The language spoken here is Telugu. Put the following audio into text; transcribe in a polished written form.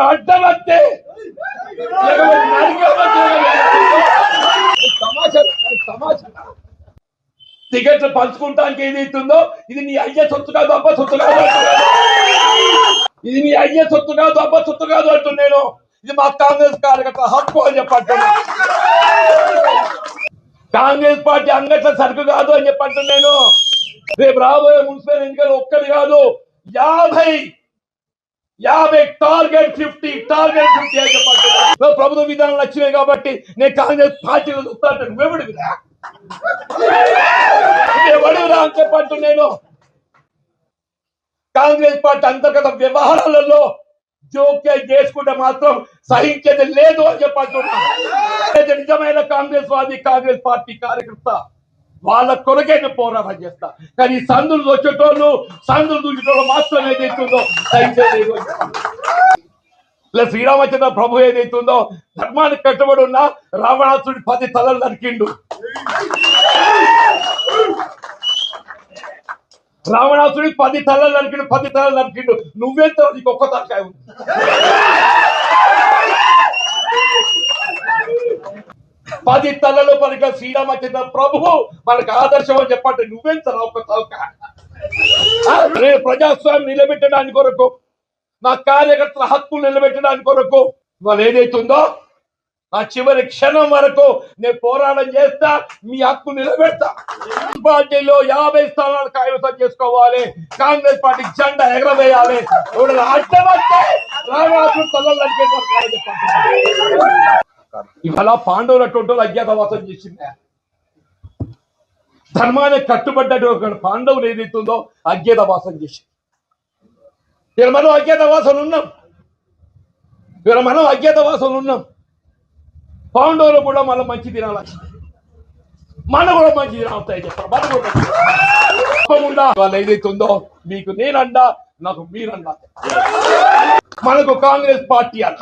అడ్డం వస్తే టికెట్లు పంచుకుంటానికి ఏదైతుందో ఇది నీ అయ్యే సొత్తు కాదు, అబ్బ సొత్తు కాదు అంటున్నాను. ఇది నీ అయ్యే సొత్తు కాదు, అబ్బ సొత్తు కాదు అంటున్నాను. ఇది మా కాంగ్రెస్ కార్యకర్త హక్కు అని చెప్పంటున్నా. కాంగ్రెస్ పార్టీ అంగట్ల సరుకు కాదు అని చెప్పంటున్నాను. రేపు రాబోయే మున్సిపల్ ఎన్నికలు ఒక్కటి కాదు, 50 టార్గెట్ 50 అని చెప్పంటున్నా. ప్రభుత్వ విధానాలు వచ్చినాయి కాబట్టి నేను కాంగ్రెస్ పార్టీలో చూస్తాను. నువ్వెవడివిరా అని చెప్పంటున్నాను. కాంగ్రెస్ పార్టీ అంతర్గత వ్యవహారాలలో జోక్యం చేసుకుంటే మాత్రం సహించేది లేదు అని చెప్పంటున్నా. నిజమైన కాంగ్రెస్ వాది, కాంగ్రెస్ పార్టీ కార్యకర్త వాళ్ళ కొరకైనా పోరాటం చేస్తా. కానీ సందులు వచ్చేటోళ్ళు, సందులు దూచేటోళ్ళు మాత్రం ఏదైతుందో సహించేది. శ్రీరామచంద్ర ప్రభు ఏదైతుందో ధర్మానికి కట్టుబడి ఉన్న రావణాసుడి 10 తలలు నరికిండు. రావణాసుడి 10 తలలు నరికిండు. నువ్వెంత నీకు ఒక్క తలకాయ ఉంది. పది తలలు పలిక శ్రీరామచంద్ర ప్రభువు మనకు ఆదర్శం అని చెప్పండి. నువ్వెంత ఒక్క తలకాయ. ప్రజాస్వామ్యం నిలబెట్టడానికి కొరకు, నా కార్యకర్తల హక్కులు నిలబెట్టడానికి కొరకు వాళ్ళు ఏదైతుందో ఆ చివరి క్షణం వరకు నేను పోరాటం చేస్తా, మీ హక్కు నిలబెడతా. పార్టీలో 50 స్థానాలు కైవసం చేసుకోవాలి. కాంగ్రెస్ పార్టీ జెండా ఎగరవేయాలి. అడ్డమంటే ఇవాళ పాండవులు అటువంటి అజ్ఞాతవాసం చేసింది. ధర్మానికి కట్టుబడ్డటువంటి పాండవులు ఏదైతుందో అజ్ఞాతవాసం చేసింది. ఇక్కడ మనం అజ్ఞాతవాసం ఉన్నాం. పాండవులు కూడా మళ్ళీ మంచి దినాలు మన కూడా మంచి దినాలు వస్తాయి చెప్పారు. వాళ్ళు ఏదైతుందో మీకు నేనండా, నాకు మీరండా. మనకు కాంగ్రెస్ పార్టీ అన్న